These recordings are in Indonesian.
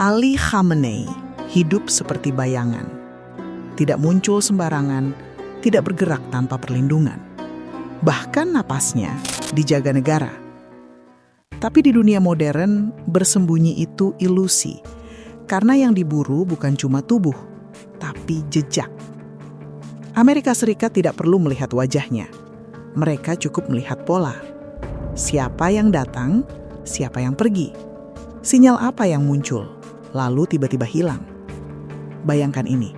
Ali Khamenei hidup seperti bayangan. Tidak muncul sembarangan, tidak bergerak tanpa perlindungan. Bahkan napasnya dijaga negara. Tapi di dunia modern, bersembunyi itu ilusi. Karena yang diburu bukan cuma tubuh, tapi jejak. Amerika Serikat tidak perlu melihat wajahnya. Mereka cukup melihat pola. Siapa yang datang, siapa yang pergi. Sinyal apa yang muncul, lalu tiba-tiba hilang. Bayangkan ini,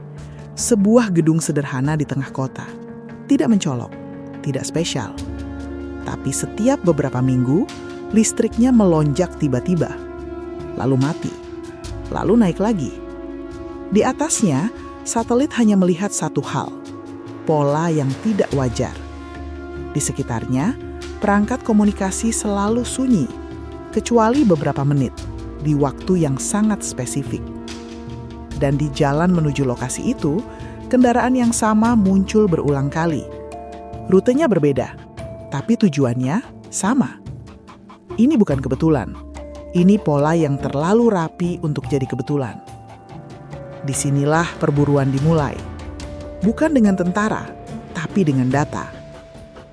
sebuah gedung sederhana di tengah kota. Tidak mencolok, tidak spesial. Tapi setiap beberapa minggu, listriknya melonjak tiba-tiba. Lalu mati, lalu naik lagi. Di atasnya, satelit hanya melihat satu hal, pola yang tidak wajar. Di sekitarnya, perangkat komunikasi selalu sunyi, kecuali beberapa menit, di waktu yang sangat spesifik. Dan di jalan menuju lokasi itu, kendaraan yang sama muncul berulang kali. Rutenya berbeda, tapi tujuannya sama. Ini bukan kebetulan. Ini pola yang terlalu rapi untuk jadi kebetulan. Disinilah perburuan dimulai. Bukan dengan tentara, tapi dengan data.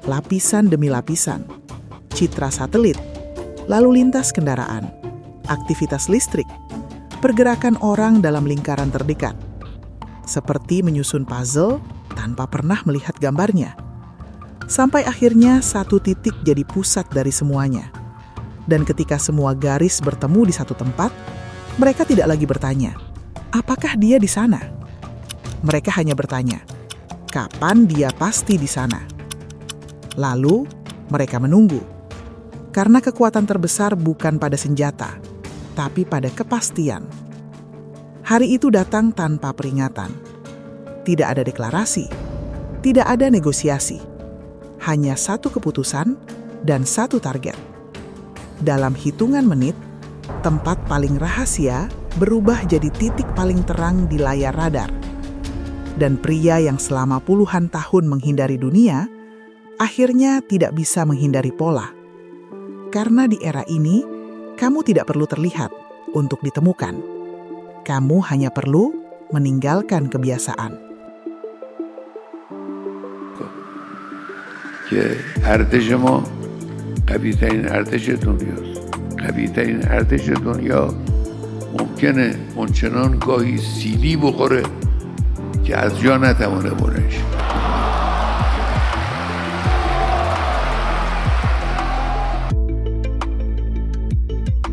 Lapisan demi lapisan. Citra satelit, lalu lintas kendaraan, aktivitas listrik, pergerakan orang dalam lingkaran terdekat. Seperti menyusun puzzle tanpa pernah melihat gambarnya. Sampai akhirnya satu titik jadi pusat dari semuanya. Dan ketika semua garis bertemu di satu tempat, mereka tidak lagi bertanya, apakah dia di sana? Mereka hanya bertanya, kapan dia pasti di sana? Lalu, mereka menunggu. Karena kekuatan terbesar bukan pada senjata, tapi pada kepastian. Hari itu datang tanpa peringatan. Tidak ada deklarasi, tidak ada negosiasi. Hanya satu keputusan dan satu target. Dalam hitungan menit, tempat paling rahasia berubah jadi titik paling terang di layar radar. Dan pria yang selama puluhan tahun menghindari dunia, akhirnya tidak bisa menghindari pola. Karena di era ini, kamu tidak perlu terlihat untuk ditemukan. Kamu hanya perlu meninggalkan kebiasaan. که ارتش ما قوی‌ترین ارتش دنیاست. قوی‌ترین ارتش دنیا ممکنه اونچنان گاهی سیلی بخوره که از جا نتوانه بلند شه.